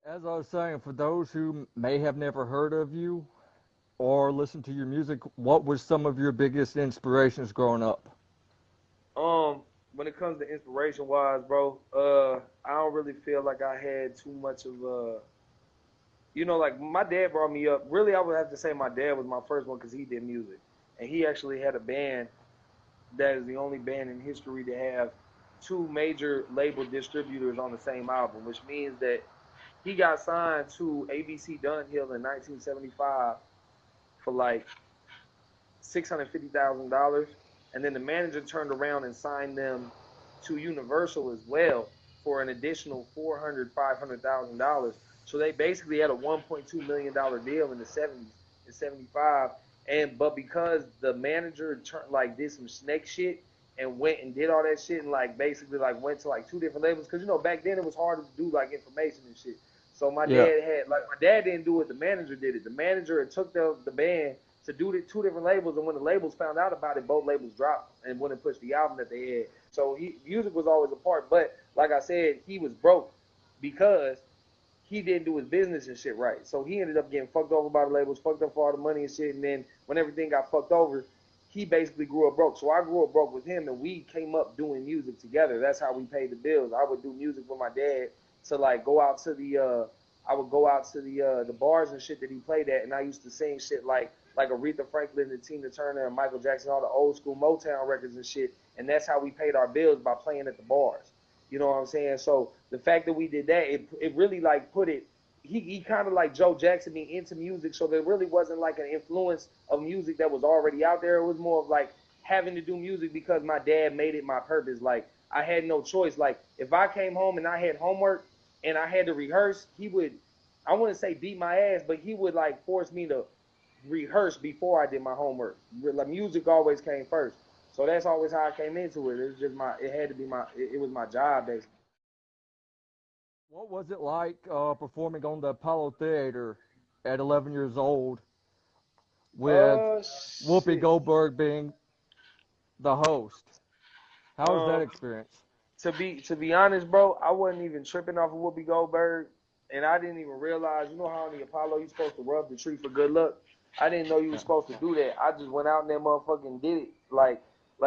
As I was saying, for those who may have never heard of you or listened to your music, what was some of your biggest inspirations growing up? When it comes to inspiration wise, bro, I don't really feel like I had too much of like my dad brought me up. Really, I would have to say my dad was my first one because he did music, and he actually had a band that is the only band in history to have two major label distributors on the same album, which means that he got signed to ABC Dunhill in 1975 for like $650,000, and then the manager turned around and signed them to Universal as well for an additional $400,000 to $500,000. So they basically had a $1.2 million deal in the '70s, in '75, but because the manager did some snake shit and went and did all that shit and like basically like went to like two different labels because back then it was harder to do like information and shit. So Yeah, my dad didn't do it. The manager did it. The manager took the band to do the two different labels, and when the labels found out about it, both labels dropped and wouldn't push the album that they had. So music was always a part, but like I said, he was broke because he didn't do his business and shit right. So he ended up getting fucked over by the labels, fucked up for all the money and shit. And then when everything got fucked over, he basically grew up broke. So I grew up broke with him, and we came up doing music together. That's how we paid the bills. I would do music with my dad to like go out to I would go out to the bars and shit that he played at, and I used to sing shit like Aretha Franklin and Tina Turner and Michael Jackson, all the old school Motown records and shit. And that's how we paid our bills, by playing at the bars. You know what I'm saying? So the fact that we did that, it really like put it. He kind of like Joe Jackson me into music, so there really wasn't like an influence of music that was already out there. It was more of like having to do music because my dad made it my purpose. Like I had no choice. Like if I came home and I had homework and I had to rehearse, he would, I wouldn't say beat my ass, but he would like force me to rehearse before I did my homework. Like music always came first. So that's always how I came into it. It was just it had to be it was my job basically. what was it like performing on the Apollo Theater at 11 years old with Whoopi Shit. Goldberg being the host? How was that Um, experience? to be honest, bro, I wasn't even tripping off of Whoopi Goldberg, and I didn't even realize. You know how on the Apollo you're supposed to rub the tree for good luck. I didn't know you were Yeah. supposed to do that. I just went out and that motherfucking did it. Like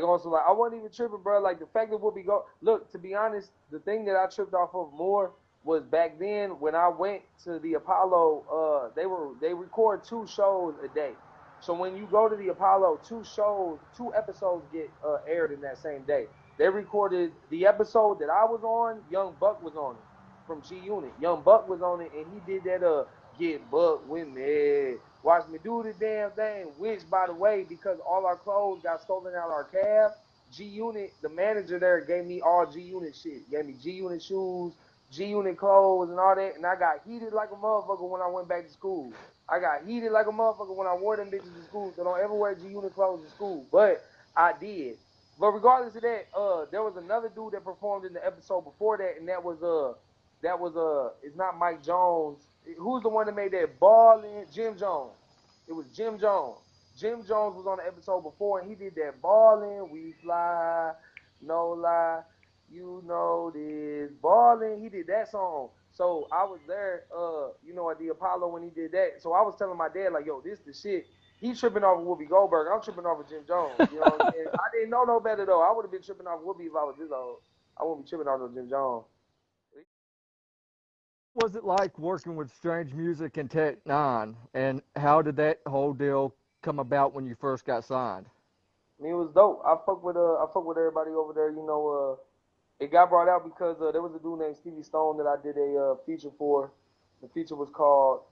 also like I wasn't even tripping, bro. Like the fact that Whoopi go look. To be honest, the thing that I tripped off of more was back then when I went to the Apollo. They record two shows a day. So when you go to the Apollo, two episodes get aired in that same day. They recorded the episode that I was on. Young Buck was on it from G Unit. Young Buck was on it, and he did that get Buck with me. Watch me do the damn thing. Which, by the way, because all our clothes got stolen out of our cab, G Unit, the manager there, gave me all G Unit shit. Gave me G Unit shoes, G Unit clothes, and all that. And I got heated like a motherfucker when I went back to school. I got heated like a motherfucker when I wore them bitches to school. So don't ever wear G Unit clothes to school. But I did. But regardless of that, there was another dude that performed in the episode before that, and it's not Mike Jones. Who's the one that made that ballin'? Jim Jones. It was Jim Jones. Jim Jones was on the episode before, and he did that ballin'. We fly, no lie. You know this ballin'. He did that song. So I was there, at the Apollo when he did that. So I was telling my dad, like, yo, this the shit. He's tripping off of Whoopi Goldberg. I'm tripping off of Jim Jones. You know what I'm saying? I didn't know no better though. I would have been tripping off Whoopi if I was this old. I wouldn't be tripping off no Jim Jones. What was it like working with Strange Music and Tech Nine, and how did that whole deal come about when you first got signed? I mean, it was dope. I fuck with everybody over there. It got brought out because there was a dude named Stevie Stone that I did a feature for. The feature was called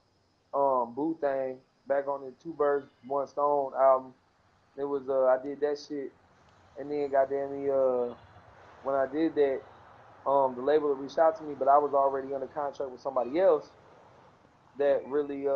Boo Thang, back on the Two Birds One Stone album. It was I did that shit, and then goddamn me when I did that, the label reached out to me, but I was already under contract with somebody else that really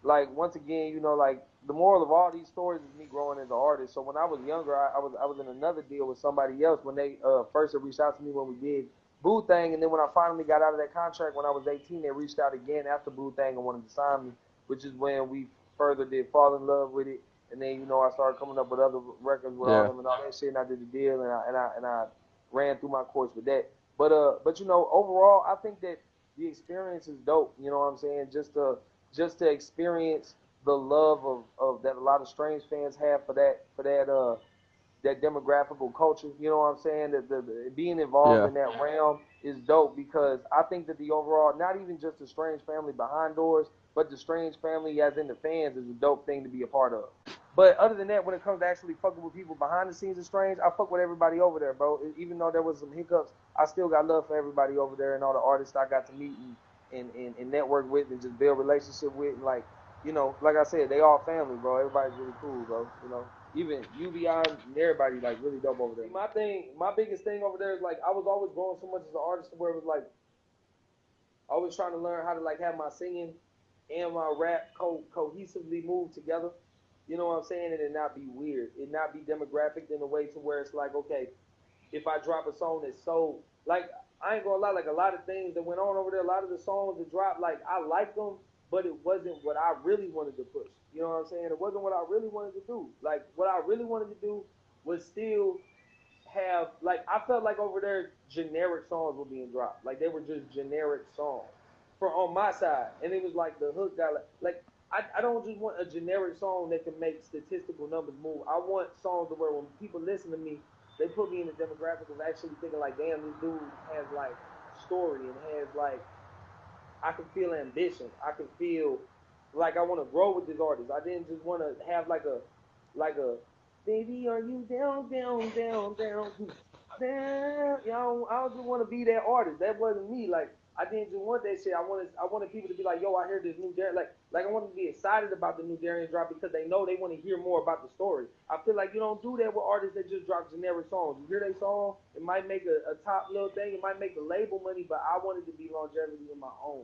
like once again, like the moral of all these stories is me growing as an artist. So when I was younger, I was in another deal with somebody else when they first reached out to me when we did Boo Thing, and then when I finally got out of that contract when I was 18, they reached out again after Boo Thing and wanted to sign me, which is when we further did Fall in Love with it, and then I started coming up with other records with all Yeah. them and all that shit, and I did the deal, and I ran through my course with that. But overall, I think that the experience is dope. You know what I'm saying? Just to experience the love of that a lot of Strange fans have for that demographical culture. You know what I'm saying? The being involved Yeah. in that realm is dope because I think that the overall, not even just the Strange family behind doors, but the Strange family as in the fans is a dope thing to be a part of. But other than that, when it comes to actually fucking with people behind the scenes of Strange, I fuck with everybody over there, bro. Even though there was some hiccups, I still got love for everybody over there and all the artists I got to meet and network with and just build relationship with. And like, like I said, they all family, bro. Everybody's really cool, bro. Even UBI and everybody like really dope over there. My biggest thing over there is like I was always growing so much as an artist where it was like always trying to learn how to like have my singing and my rap cohesively move together. You know what I'm saying? And it not be weird. It not be demographic in a way to where it's like, okay, if I drop a song that's so like I ain't gonna lie, like a lot of things that went on over there, a lot of the songs that dropped, like I like them, but it wasn't what I really wanted to push. You know what I'm saying? It wasn't what I really wanted to do. Like what I really wanted to do was still have like I felt like over there generic songs were being dropped. Like they were just generic songs for on my side. And it was like the hook got like I don't just want a generic song that can make statistical numbers move. I want songs where when people listen to me, they put me in the demographic of actually thinking like, damn, this dude has like story and has like I can feel ambition. I can feel like I want to grow with this artist. I didn't just want to have like a baby, are you down, down, down, down, down? Y'all, I don't just want to be that artist. That wasn't me. Like I didn't just want that shit. I wanted people to be like, yo, I heard this new Darrein. Like I wanted to be excited about the new Darrein drop because they know they want to hear more about the story. I feel like you don't do that with artists that just drop generic songs. You hear their song, it might make a top little thing, it might make the label money, but I wanted to be longevity in my own.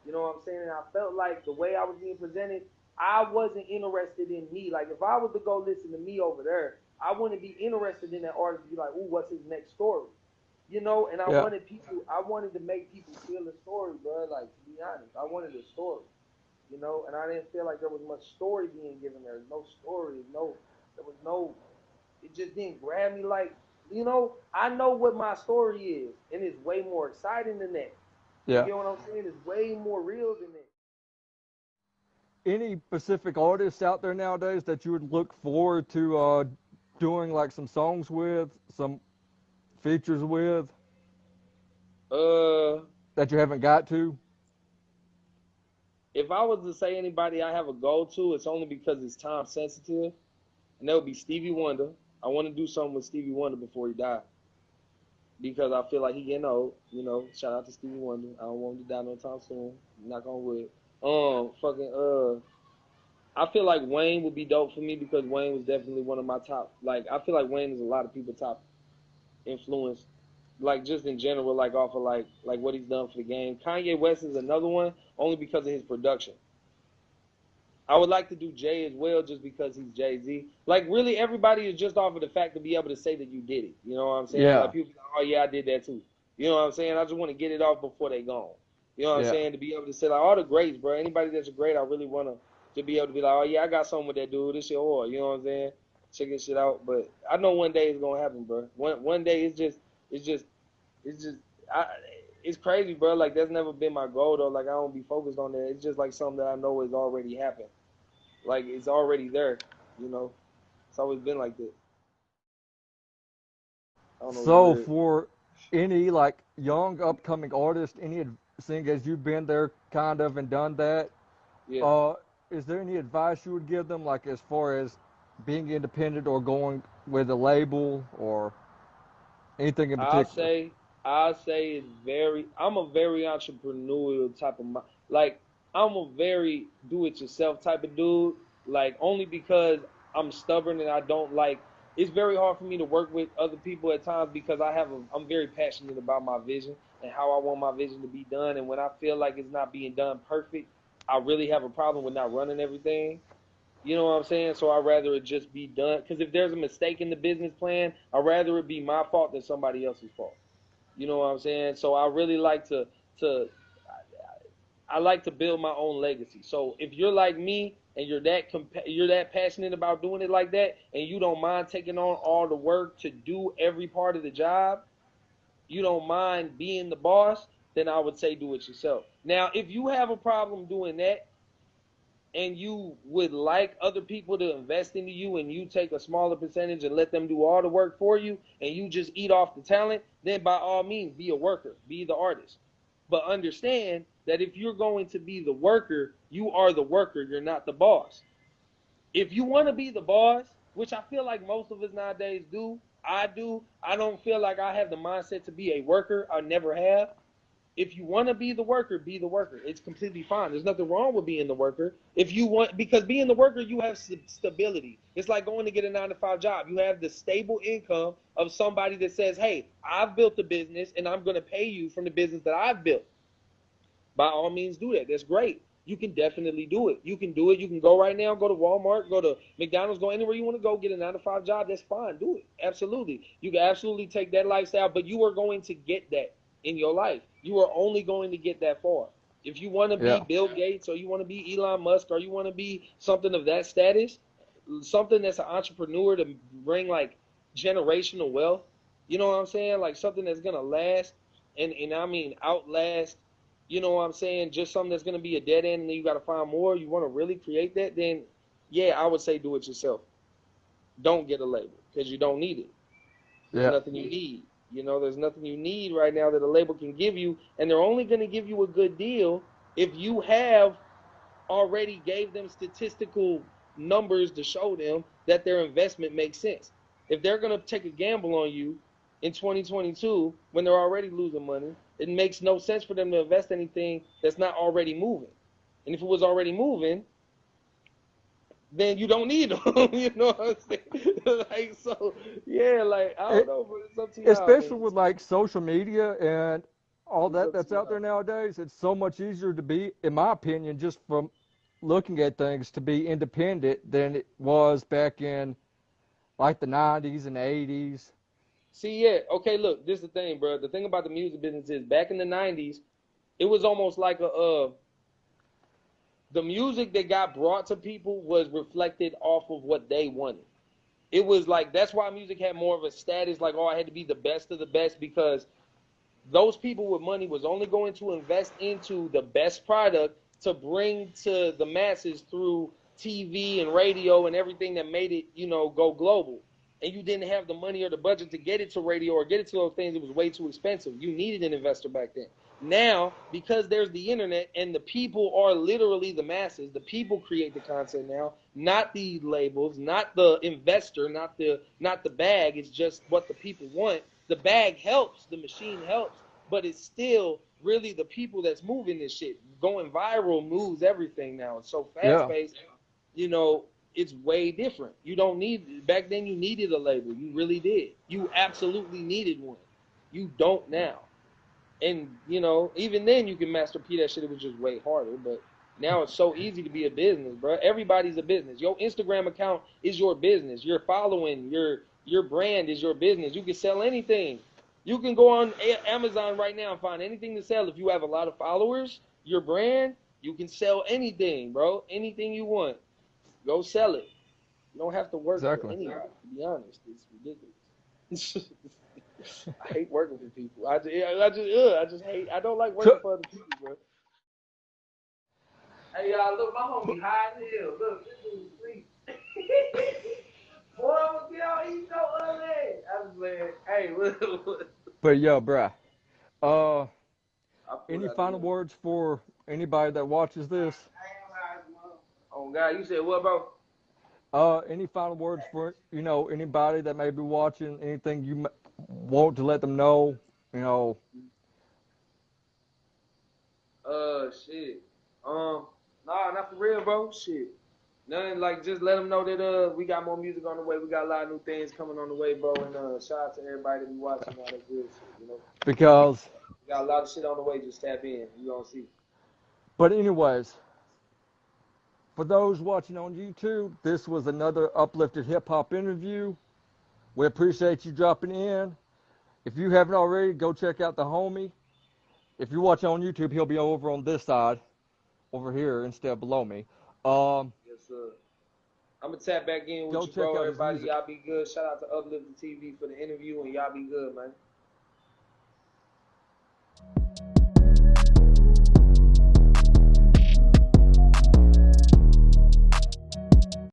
You know what I'm saying? And I felt like the way I was being presented, I wasn't interested in me. Like if I was to go listen to me over there, I wouldn't be interested in that artist to be like, ooh, what's his next story? And I Yeah. wanted to make people feel the story, bro. Like to be honest, I wanted a story, and I didn't feel like there was much story being given there. No story, there was no. It just didn't grab me like, I know what my story is, and it's way more exciting than that. You Yeah. get what I'm saying? It's way more real than that. Any specific artists out there nowadays that you would look forward to doing like some songs with, some features with Uh, that you haven't got to? if I was to say anybody I have a goal to, it's only because it's time sensitive, and that would be Stevie Wonder. I want to do something with Stevie Wonder before he died because I feel like he getting old. Shout out to Stevie Wonder. I don't want him to die no time soon. Knock on wood. Fucking I feel like Wayne would be dope for me because Wayne was definitely one of my top. Like I feel like Wayne is a lot of people's top influence, like just in general, like off of like what he's done for the game. Kanye West is another one, only because of his production. I would like to do Jay as well, just because he's Jay Z. Like really, everybody is just off of the fact to be able to say that you did it. You know what I'm saying? Yeah. Like people, be like, oh yeah, I did that too. You know what I'm saying? I just want to get it off before they gone. You know what I'm Yeah. saying? To be able to say like all the greats, bro. Anybody that's a great, I really want to be able to be like, oh yeah, I got something with that dude. This shit hard. You know what I'm saying? Check this shit out. But I know one day it's gonna happen, bro. One day it's just it's just I. It's crazy, bro. Like that's never been my goal though. Like I don't be focused on that. It's just like something that I know has already happened. Like it's already there, you know. It's always been like that. I don't know. It's So weird. for any like young upcoming artist, seeing as you've been there kind of and done that, Yeah. uh, is there any advice you would give them, like as far as being independent or going with a label or anything in I particular? say I say it's very. I'm a very entrepreneurial type of like. I'm a very do-it-yourself type of dude. Like only because I'm stubborn and I don't like. It's very hard for me to work with other people at times because I'm very passionate about my vision and how I want my vision to be done. And when I feel like it's not being done perfect, I really have a problem with not running everything. You know what I'm saying? So I'd rather it just be done. Because if there's a mistake in the business plan, I'd rather it be my fault than somebody else's fault. You know what I'm saying? So I really like to I like to build my own legacy. So if you're like me and you're that passionate about doing it like that, and you don't mind taking on all the work to do every part of the job, you don't mind being the boss, then I would say do it yourself. Now, if you have a problem doing that and you would like other people to invest into you and you take a smaller percentage and let them do all the work for you and you just eat off the talent, then by all means, be a worker, be the artist. But understand that if you're going to be the worker, you are the worker, you're not the boss. If you want to be the boss, which I feel like most of us nowadays do, I don't feel like I have the mindset to be a worker. I never have. If you want to be the worker, be the worker. It's completely fine. There's nothing wrong with being the worker. If you want, because being the worker, you have stability. It's like going to get a 9-to-5 job. You have the stable income of somebody that says, hey, I've built a business and I'm going to pay you from the business that I've built. By all means, do that. That's great. You can definitely do it. You can do it. You can go right now, go to Walmart, go to McDonald's, go anywhere you want to go, get a 9-to-5 job. That's fine. Do it. Absolutely. You can absolutely take that lifestyle, but you are going to get that in your life. You are only going to get that far. If you want to be Bill Gates or you want to be Elon Musk or you want to be something of that status, something that's an entrepreneur to bring like generational wealth, you know what I'm saying? Like something that's going to last and I mean outlast, you know what I'm saying? Just something that's going to be a dead end and then you got to find more. You want to really create that? Then, yeah, I would say do it yourself. Don't get a label because you don't need it. There's nothing you need. You know, there's nothing you need right now that a label can give you. And they're only going to give you a good deal if you have already gave them statistical numbers to show them that their investment makes sense. If they're going to take a gamble on you in 2022 when they're already losing money, it makes no sense for them to invest anything that's not already moving. And if it was already moving, then you don't need them. You know what I'm saying? Like, so, yeah, like, I don't know, but it's up to y'all. Especially with, like, social media and all that's out there nowadays, it's so much easier to be, in my opinion, just from looking at things, to be independent than it was back in, like, the 90s and the 80s. See, yeah, okay, look, this is the thing, bro. The thing about the music business is back in the 90s, it was almost like the music that got brought to people was reflected off of what they wanted. It was like, that's why music had more of a status, like, oh, I had to be the best of the best, because those people with money was only going to invest into the best product to bring to the masses through TV and radio and everything that made it, you know, go global. And you didn't have the money or the budget to get it to radio or get it to those things. It was way too expensive. You needed an investor back then. Now, because there's the internet and the people are literally the masses, the people create the content now, not the labels, not the investor, not the bag. It's just what the people want. The bag helps, the machine helps, but it's still really the people that's moving this shit. Going viral moves everything now. It's so fast-paced, you know, it's way different. You don't need, back then you needed a label. You really did. You absolutely needed one. You don't now. And, you know, even then you can master P that shit. It was just way harder, but now it's so easy to be a business, bro. Everybody's a business. Your Instagram account is your business. Your following, your brand is your business. You can sell anything. You can go on Amazon right now and find anything to sell. If you have a lot of followers, your brand, you can sell anything, bro. Anything you want. Go sell it. You don't have to work for anyone, to be honest. It's ridiculous. I hate working for people. I just hate. I don't like working for other people, bro. Hey, y'all, look, my homie high as hell. Look, this dude's asleep. Boy, I'm gonna get out eat no other leg. I was playing. Hey, look. But, yo, bruh, any final words for anybody that watches this? Oh, God, you said what, bro? Any final words for, you know, anybody that may be watching, anything you want to let them know, you know? Shit. Nah, not for real, bro. Shit. Nothing, like, just let them know that we got more music on the way. We got a lot of new things coming on the way, bro. And shout out to everybody that be watching all that good shit, you know? Because we got a lot of shit on the way. Just tap in. You gonna see. But anyways, for those watching on YouTube, this was another Uplifted Hip Hop interview. We appreciate you dropping in. If you haven't already, go check out the homie. If you're watching on YouTube, he'll be over on this side, over here instead of below me. Yes, sir. I'm going to tap back in with you, bro. Everybody, y'all be good. Shout out to Uplifted TV for the interview, and y'all be good, man.